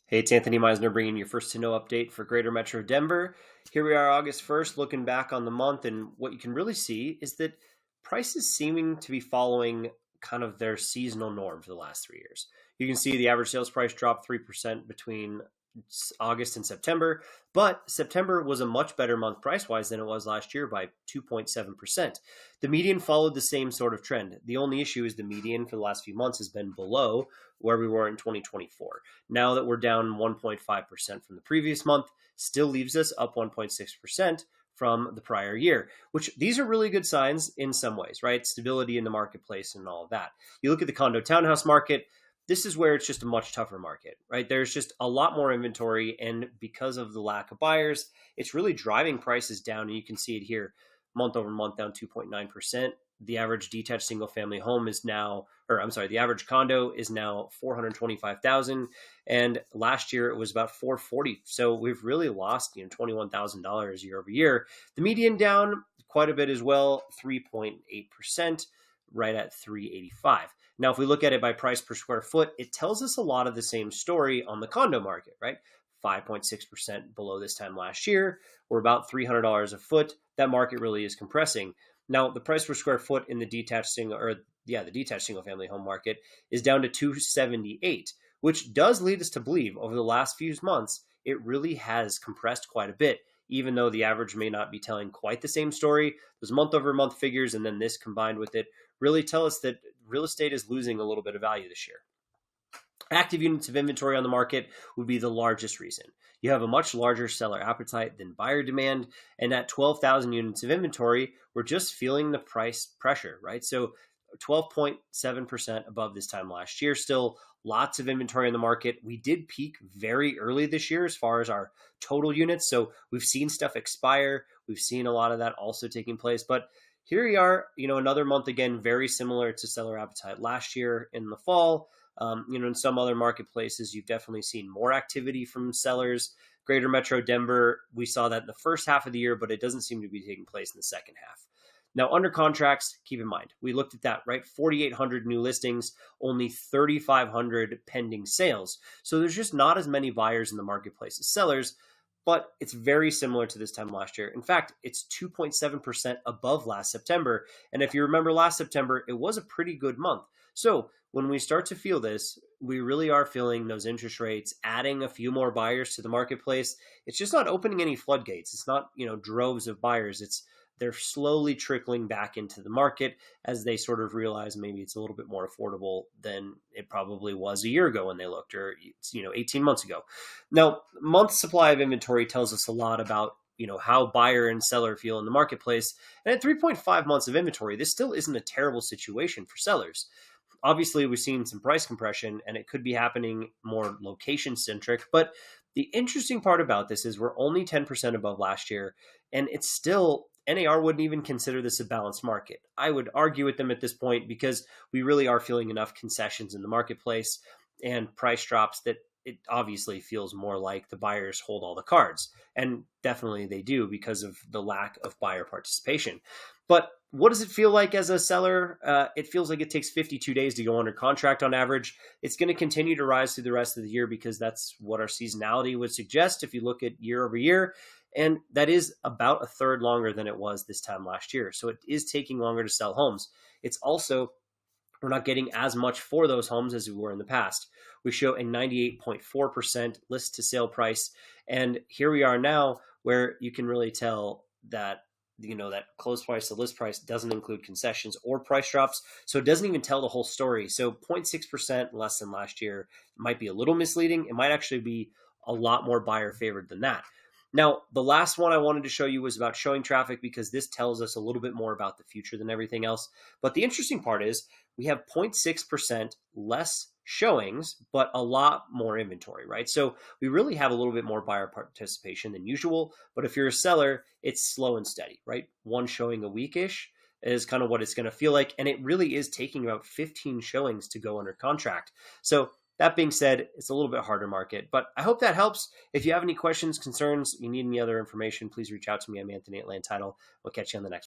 Hey, it's Anthony Meisner bringing your first to know update for Greater Metro Denver. Here we are, August 1st, looking back on the month, and what you can really see is that prices seeming to be following kind of their seasonal norm for the last 3 years. You can see the average sales price dropped 3% between August and September, but September was a much better month price wise than it was last year by 2.7%. The median followed the same sort of trend. The only issue is the median for the last few months has been below where we were in 2024. Now that we're down 1.5% from the previous month, still leaves us up 1.6% from the prior year, which these are really good signs in some ways, right? Stability in the marketplace and all of that. You look at the condo townhouse market, this is where it's just a much tougher market, right? There's just a lot more inventory. And because of the lack of buyers, it's really driving prices down. And you can see it here month over month down 2.9%. The average detached single family home is now, or I'm sorry, the average condo is now 425,000. And last year it was about 440. So we've really lost, $21,000 year over year. The median down quite a bit as well, 3.8%, right at 385. Now, if we look at it by price per square foot, it tells us a lot of the same story on the condo market, right? 5.6% below this time last year. We're about $300 a foot. That market really is compressing. Now, the price per square foot in the detached single family home market is down to 278, which does lead us to believe over the last few months, it really has compressed quite a bit, even though the average may not be telling quite the same story. Those month over month figures and then this combined with it really tell us that real estate is losing a little bit of value this year. Active units of inventory on the market would be the largest reason. You have a much larger seller appetite than buyer demand. And at 12,000 units of inventory, we're just feeling the price pressure, right? So 12.7% above this time last year. Still lots of inventory in the market. We did peak very early this year as far as our total units. So we've seen stuff expire. We've seen a lot of that also taking place. But here we are, another month again, very similar to seller appetite last year in the fall. In some other marketplaces, you've definitely seen more activity from sellers. Greater Metro Denver, we saw that in the first half of the year, but it doesn't seem to be taking place in the second half. Now, under contracts, keep in mind, we looked at that, right? 4,800 new listings, only 3,500 pending sales. So there's just not as many buyers in the marketplace as sellers, but it's very similar to this time last year. In fact, it's 2.7% above last September. And if you remember last September, it was a pretty good month. So when we start to feel this, we really are feeling those interest rates, adding a few more buyers to the marketplace. It's just not opening any floodgates. It's not, droves of buyers. They're slowly trickling back into the market as they sort of realize maybe it's a little bit more affordable than it probably was a year ago when they looked, or 18 months ago. Now, month supply of inventory tells us a lot about how buyer and seller feel in the marketplace. And at 3.5 months of inventory, this still isn't a terrible situation for sellers. Obviously, we've seen some price compression, and it could be happening more location-centric. But the interesting part about this is we're only 10% above last year, and it's still, NAR wouldn't even consider this a balanced market. I would argue with them at this point because we really are feeling enough concessions in the marketplace and price drops that it obviously feels more like the buyers hold all the cards. And definitely they do because of the lack of buyer participation. But what does it feel like as a seller? It feels like it takes 52 days to go under contract on average. It's going to continue to rise through the rest of the year because that's what our seasonality would suggest if you look at year over year. And that is about a third longer than it was this time last year. So it is taking longer to sell homes. It's also, we're not getting as much for those homes as we were in the past. We show a 98.4% list to sale price. And here we are now where you can really tell that that close price to list price doesn't include concessions or price drops. So it doesn't even tell the whole story. So 0.6% less than last year might be a little misleading. It might actually be a lot more buyer favored than that. Now, the last one I wanted to show you was about showing traffic because this tells us a little bit more about the future than everything else. But the interesting part is we have 0.6% less showings, but a lot more inventory, right? So we really have a little bit more buyer participation than usual. But if you're a seller, it's slow and steady, right? One showing a weekish is kind of what it's going to feel like. And it really is taking about 15 showings to go under contract. So that being said, it's a little bit harder market, but I hope that helps. If you have any questions, concerns, you need any other information, please reach out to me. I'm Anthony at Land Title. We'll catch you on the next one.